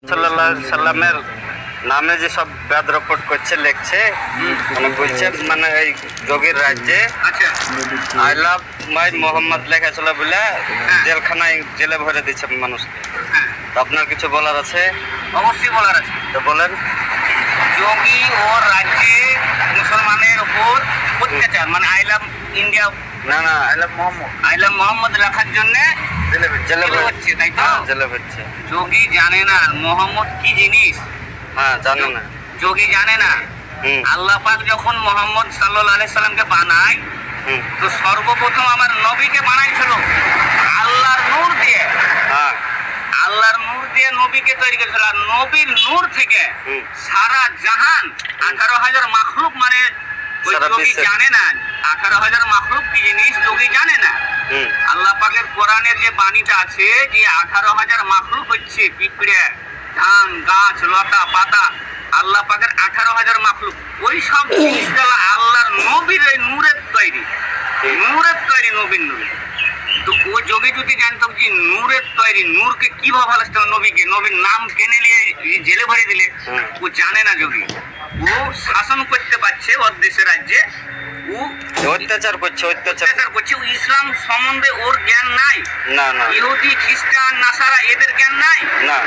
সাল্লাল্লাহু আলাইহি সাল্লামের নামে যে সব ব্যাদ রিপোর্ট করছে লিখছে মানে বলছে মানে এই যোগীর রাজ্যে আচ্ছা আই লাভ মাই মোহাম্মদ লেখা বলে জেলখানায় জেলে ভরে দিচ্ছে মানুষকে। হ্যাঁ তো আপনার কিছু বলার আছে? অবশ্যই বলার আছে। তো বলেন। যোগী ওর রাজ্যে মুসলমানের উপর অত্যাচার মানে আই লাভ ইন্ডিয়া না না আই লাভ মোহাম্মদ লেখার জন্য জেলে হচ্ছে, তাই তো? জেলে ভরছে। যোগী জানে না মোহাম্মদ কি জিনিস। হ্যাঁ জানে না, যোগী জানে না। আল্লাহ পাক যখন মোহাম্মদ সাল্লাল্লাহু আলাইহি সাল্লামকে বানায় তো সর্বপ্রথম আমার নবীকে বানাইছিল আল্লাহর নূর দিয়ে। হ্যাঁ আল্লাহর নূর দিয়ে নবীকে তৈরি করেছিল। আর নবীর নূর থেকে সারা জাহান 18,000 মাখলুক মানে ওই সারা যোগী বিশ্বের। জানে না 18,000 মাখলুক কি জিনিস যোগী জানে না। আল্লাহ পাকের কোরআনের যে বাণীটা আছে যে 18,000 মাখলুক হচ্ছে পিঁপড়ে ধান গাছ লতা পাতা আল্লাহ পাকের 18,000 মাখলুক ওই সব জিনিসগুলো আল্লাহর নবীর ওই নূরের তৈরি নবীর নূর। তো ও যোগী যদি জানতো যে নূরের তৈরি নূরকে কিভাবে ভালোবাসতে হবে নবীকে নবীর নাম কেনে নিয়ে জেলে ভরে দিলে ও জানে না যোগী। ও শাসন করতে পারছে ওর দেশের রাজ্যে ও অত্যাচার করছে ও ইসলাম সম্বন্ধে ওর জ্ঞান নাই। না না ইহুদি খ্রিস্টান নাসারা এদের জ্ঞান নাই। না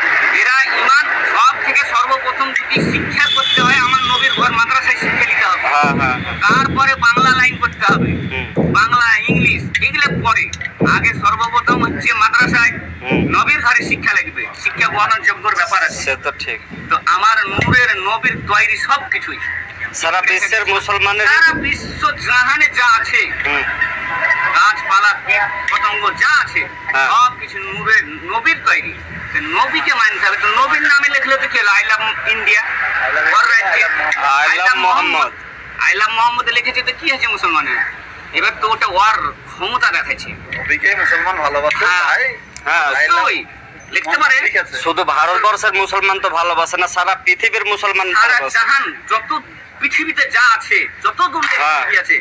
এরা ইমান সব থেকে সর্বপ্রথম যদি শিক্ষা করতে হয় আমার নবীর ঘর মাদ্রাসায় শিক্ষা নিতে হবে। হ্যাঁ হ্যাঁ তারপরে বাংলা লাইন করতে হবে বাংলা ইংলিশ এগুলো পরে আগে সর্বপ্রথম হচ্ছে মাদ্রাসায় নবীর ঘরে শিক্ষা লাগবে শিক্ষা গ্রহণের যোগ্যর ব্যাপার আছে। সে তো ঠিক। তো আমার নূরের নবীর তৈরি সব কিছুই সারা বিশ্বের মুসলমানের সারা বিশ্ব জাহানে যা আছে গাছপালা কীট পতঙ্গ যা আছে সব কিছু নূরের নবীর তৈরি। নবীকে মানতে হবে। তো নবীর নামে লিখলে তো কি হলো আই লাভ ইন্ডিয়া ওর রাজ্যে I love Mohammad I love Mohammad লিখেছে তো কি আছে মুসলমানের। এবার তো ওটা ওর ক্ষমতা দেখাচ্ছে নবীকে মুসলমান ভালোবাসে তাই হ্যাঁ অবশ্যই লিখতে পারে। শুধু ভারতবর্ষের মুসলমান তো ভালোবাসে না সারা পৃথিবীর মুসলমান সারা ভালোবাসে। জাহান যত পৃথিবীতে যা আছে যত দূরে হ্যাঁ। পৃথিবী আছে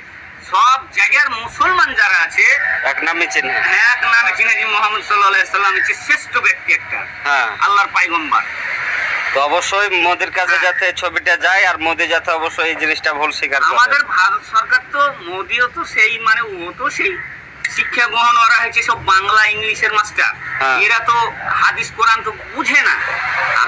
সব জায়গার মুসলমান যারা আছে এক নামে চিনে। এক নামে চিনে যে মোহাম্মদ সাল্লাল্লাহু আলাইহি সাল্লাম হচ্ছে শ্রেষ্ঠ ব্যক্তি একটা হ্যাঁ আল্লাহর পয়গম্বর। তো অবশ্যই মোদির কাছে যাতে ছবিটা যায় আর মোদি যাতে অবশ্যই এই জিনিসটা ভুল স্বীকার করে। আমাদের ভারত সরকার তো মোদিও তো সেই মানে ও তো সেই শিক্ষা গ্রহণ করা হয়েছে সব বাংলা ইংলিশের মাস্টার। হ্যাঁ। এরা তো হাদিস কোরআন তো বুঝে না।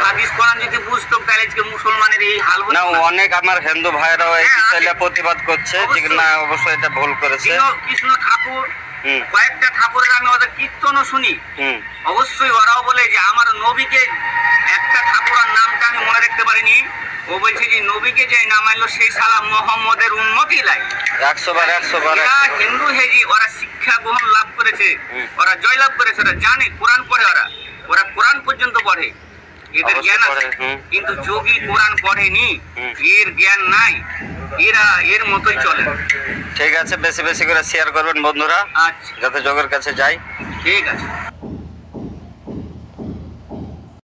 হাদিস কোরআন যদি বুঝতো তাহলে আজকে মুসলমানের এই হাল হতো না না। অনেক আমার হিন্দু ভাইরাও এই হ্যাঁ, বিষয়টা আছে। প্রতিবাদ করছে যে অবশ্যই। না অবশ্যই এটা ভুল করেছে। কৃষ্ণ ঠাকুর হুম। কয়েকটা ঠাকুরের আমি ওদের কীর্তনও শুনি। অবশ্যই ওরাও বলে যে আমার নবীকে একটা ঠাকুরের নামটা আমি মনে রাখতে পারিনি। ও বলছে যে নবীকে যে নাম আনলো সেই সালাম মোহাম্মদের উন্নতি লাই 100 বার এরা হিন্দু হেজি ওরা শিক্ষা গ্রহণ লাভ করেছে ওরা জয়লাভ করেছে ওরা জানে কোরআন পড়ে ওরা কোরআন পর্যন্ত পড়ে এদের অবশ্যই জ্ঞান আছে। পড়ে, কিন্তু যোগী কোরআন পড়েনি এর জ্ঞান নাই এরা এর মতোই চলে। ঠিক আছে বেশি বেশি করে শেয়ার করবেন বন্ধুরা আচ্ছা যাতে যোগের কাছে যাই। ঠিক আছে।